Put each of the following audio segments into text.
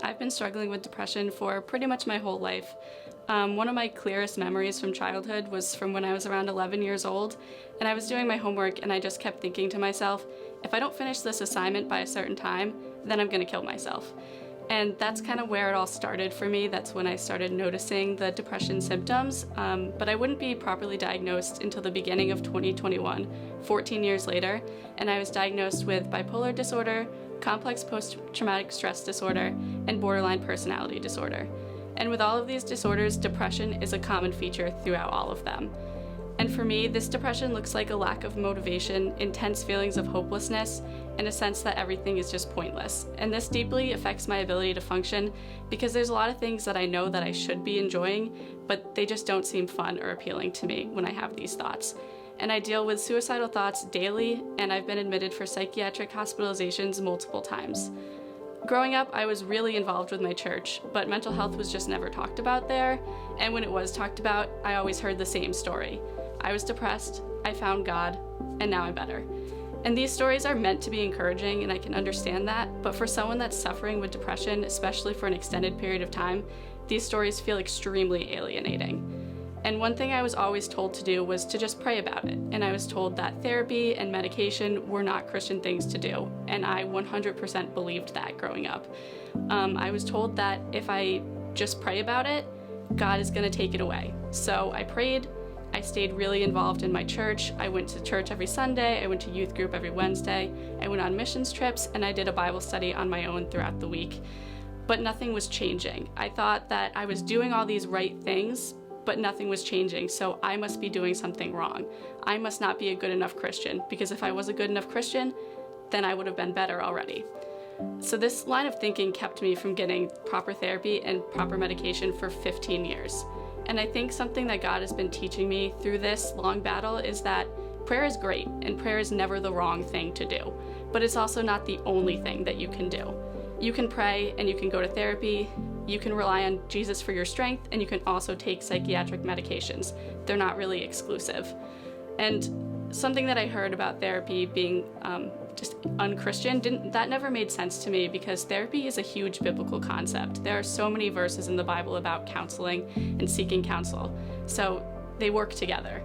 I've been struggling with depression for pretty much my whole life. One of my clearest memories from childhood was from when I was around 11 years old, and I was doing my homework and I just kept thinking to myself, if I don't finish this assignment by a certain time, then I'm gonna kill myself. And that's kind of where it all started for me. That's when I started noticing the depression symptoms, but I wouldn't be properly diagnosed until the beginning of 2021, 14 years later, and I was diagnosed with bipolar disorder, complex post-traumatic stress disorder, and borderline personality disorder. And with all of these disorders, depression is a common feature throughout all of them. And for me, this depression looks like a lack of motivation, intense feelings of hopelessness, and a sense that everything is just pointless. And this deeply affects my ability to function because there's a lot of things that I know that I should be enjoying, but they just don't seem fun or appealing to me when I have these thoughts. And I deal with suicidal thoughts daily, and I've been admitted for psychiatric hospitalizations multiple times. Growing up, I was really involved with my church, but mental health was just never talked about there, and when it was talked about, I always heard the same story. I was depressed, I found God, and now I'm better. And these stories are meant to be encouraging, and I can understand that, but for someone that's suffering with depression, especially for an extended period of time, these stories feel extremely alienating. And one thing I was always told to do was to just pray about it, and I was told that therapy and medication were not Christian things to do, and I 100% believed that growing up. I was told that if I just pray about it, God is going to take it away. So I prayed. I stayed really involved in my church. I went to church every Sunday, I went to youth group every Wednesday, I went on missions trips, and I did a Bible study on my own throughout the week. But nothing was changing. I thought that I was doing all these right things, but nothing was changing, so I must be doing something wrong. I must not be a good enough Christian, because if I was a good enough Christian, then I would have been better already. So this line of thinking kept me from getting proper therapy and proper medication for 15 years. And I think something that God has been teaching me through this long battle is that prayer is great, and prayer is never the wrong thing to do, but it's also not the only thing that you can do. You can pray and you can go to therapy, you can rely on Jesus for your strength, and you can also take psychiatric medications. They're not really exclusive. And something that I heard about therapy being just unchristian, that never made sense to me because therapy is a huge biblical concept. There are so many verses in the Bible about counseling and seeking counsel, so they work together.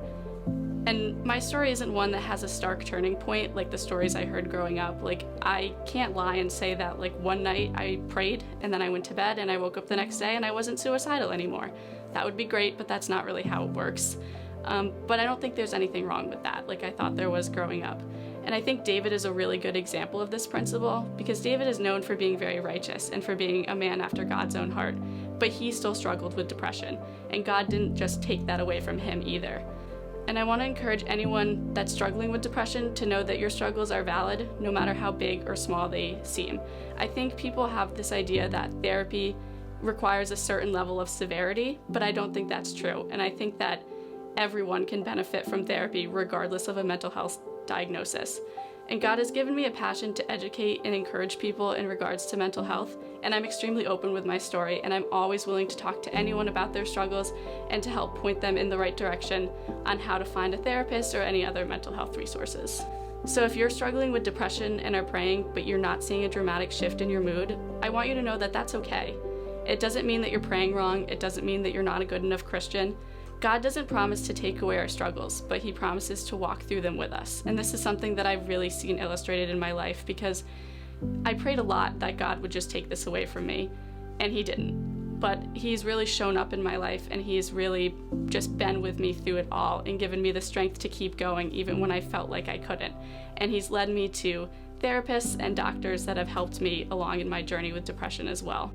And my story isn't one that has a stark turning point like the stories I heard growing up. Like, I can't lie and say that like one night I prayed and then I went to bed and I woke up the next day and I wasn't suicidal anymore. That would be great, but that's not really how it works. But I don't think there's anything wrong with that, like I thought there was growing up. And I think David is a really good example of this principle because David is known for being very righteous and for being a man after God's own heart, but he still struggled with depression, and God didn't just take that away from him either. And I want to encourage anyone that's struggling with depression to know that your struggles are valid, no matter how big or small they seem. I think people have this idea that therapy requires a certain level of severity, but I don't think that's true. And I think that everyone can benefit from therapy regardless of a mental health diagnosis. And God has given me a passion to educate and encourage people in regards to mental health, and I'm extremely open with my story, and I'm always willing to talk to anyone about their struggles and to help point them in the right direction on how to find a therapist or any other mental health resources. So if you're struggling with depression and are praying, but you're not seeing a dramatic shift in your mood, I want you to know that that's okay. It doesn't mean that you're praying wrong. It doesn't mean that you're not a good enough Christian. God doesn't promise to take away our struggles, but he promises to walk through them with us. And this is something that I've really seen illustrated in my life because I prayed a lot that God would just take this away from me, and he didn't. But he's really shown up in my life, and he's really just been with me through it all and given me the strength to keep going even when I felt like I couldn't. And he's led me to therapists and doctors that have helped me along in my journey with depression as well.